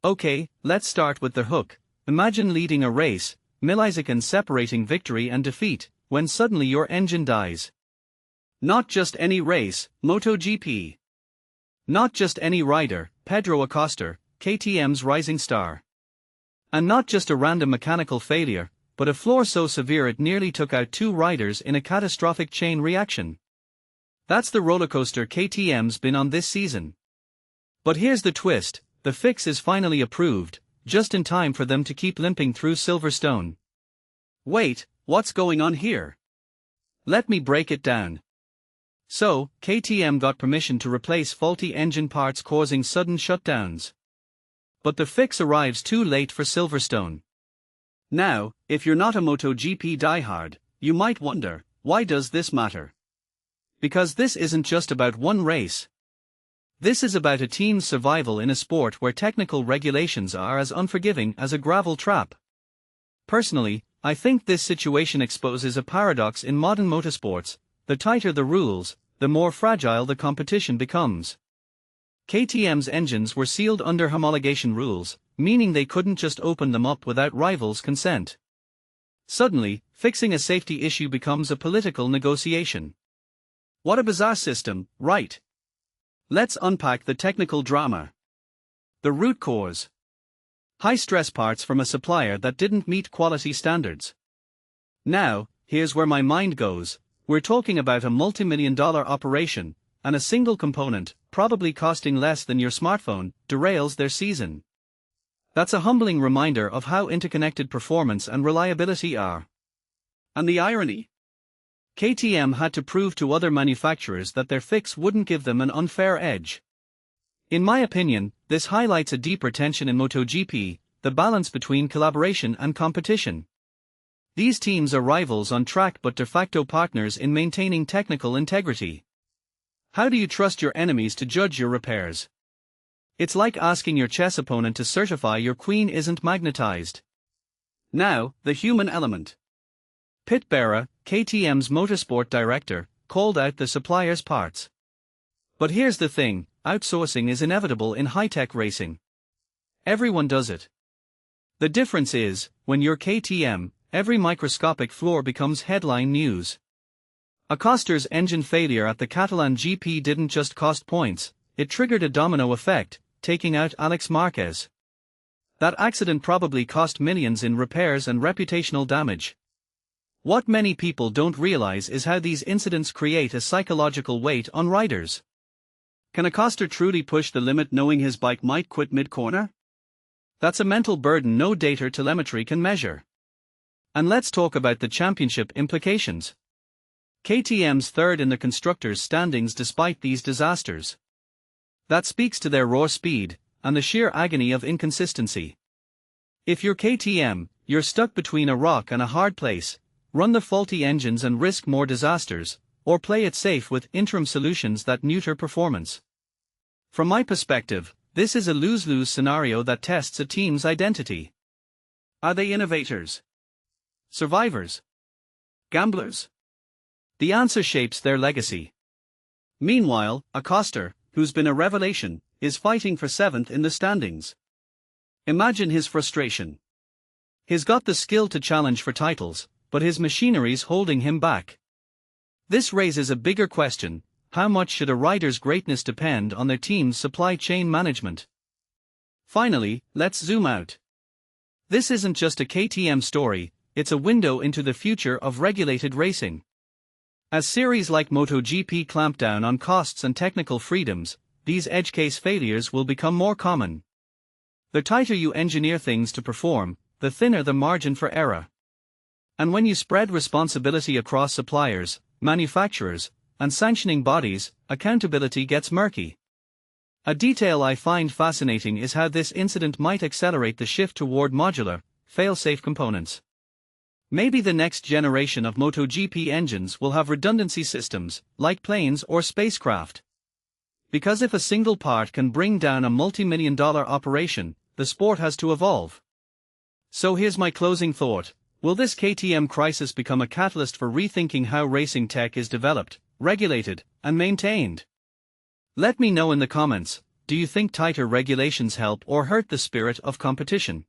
Okay, let's start with the hook. Imagine leading a race, milliseconds separating victory and defeat, when suddenly your engine dies. Not just any race, MotoGP. Not just any rider, Pedro Acosta, KTM's rising star. And not just a random mechanical failure, but a flaw so severe it nearly took out 2 riders in a catastrophic chain reaction. That's the rollercoaster KTM's been on this season. But here's the twist, the fix is finally approved, just in time for them to keep limping through Silverstone. Wait, what's going on here? Let me break it down. So, KTM got permission to replace faulty engine parts causing sudden shutdowns. But the fix arrives too late for Silverstone. Now, if you're not a MotoGP diehard, you might wonder, why does this matter? Because this isn't just about one race. This is about a team's survival in a sport where technical regulations are as unforgiving as a gravel trap. Personally, I think this situation exposes a paradox in modern motorsports: the tighter the rules, the more fragile the competition becomes. KTM's engines were sealed under homologation rules, meaning they couldn't just open them up without rivals' consent. Suddenly, fixing a safety issue becomes a political negotiation. What a bizarre system, right? Let's unpack the technical drama. The root cause: high-stress parts from a supplier that didn't meet quality standards. Now, here's where my mind goes. We're talking about a multi-million-dollar operation, and a single component, probably costing less than your smartphone, derails their season. That's a humbling reminder of how interconnected performance and reliability are. And the irony? KTM had to prove to other manufacturers that their fix wouldn't give them an unfair edge. In my opinion, this highlights a deeper tension in MotoGP, the balance between collaboration and competition. These teams are rivals on track but de facto partners in maintaining technical integrity. How do you trust your enemies to judge your repairs? It's like asking your chess opponent to certify your queen isn't magnetized. Now, the human element. Pit Barra, KTM's motorsport director, called out the supplier's parts. But here's the thing, outsourcing is inevitable in high-tech racing. Everyone does it. The difference is, when you're KTM, every microscopic flaw becomes headline news. Acosta's engine failure at the Catalan GP didn't just cost points, it triggered a domino effect, taking out Alex Marquez. That accident probably cost millions in repairs and reputational damage. What many people don't realize is how these incidents create a psychological weight on riders. Can Acosta truly push the limit knowing his bike might quit mid-corner? That's a mental burden no data or telemetry can measure. And let's talk about the championship implications. KTM's third in the constructors' standings despite these disasters. That speaks to their raw speed, and the sheer agony of inconsistency. If you're KTM, you're stuck between a rock and a hard place: run the faulty engines and risk more disasters, or play it safe with interim solutions that neuter performance. From my perspective, this is a lose-lose scenario that tests a team's identity. Are they innovators? Survivors? Gamblers? The answer shapes their legacy. Meanwhile, Acosta, who's been a revelation, is fighting for 7th in the standings. Imagine his frustration. He's got the skill to challenge for titles, but his machinery's holding him back. This raises a bigger question: how much should a rider's greatness depend on their team's supply chain management? Finally, let's zoom out. This isn't just a KTM story, it's a window into the future of regulated racing. As series like MotoGP clamp down on costs and technical freedoms, these edge case failures will become more common. The tighter you engineer things to perform, the thinner the margin for error. And when you spread responsibility across suppliers, manufacturers, and sanctioning bodies, accountability gets murky. A detail I find fascinating is how this incident might accelerate the shift toward modular, fail-safe components. Maybe the next generation of MotoGP engines will have redundancy systems, like planes or spacecraft. Because if a single part can bring down a multi-million-dollar operation, the sport has to evolve. So here's my closing thought: will this KTM crisis become a catalyst for rethinking how racing tech is developed, regulated, and maintained? Let me know in the comments. do you think tighter regulations help or hurt the spirit of competition?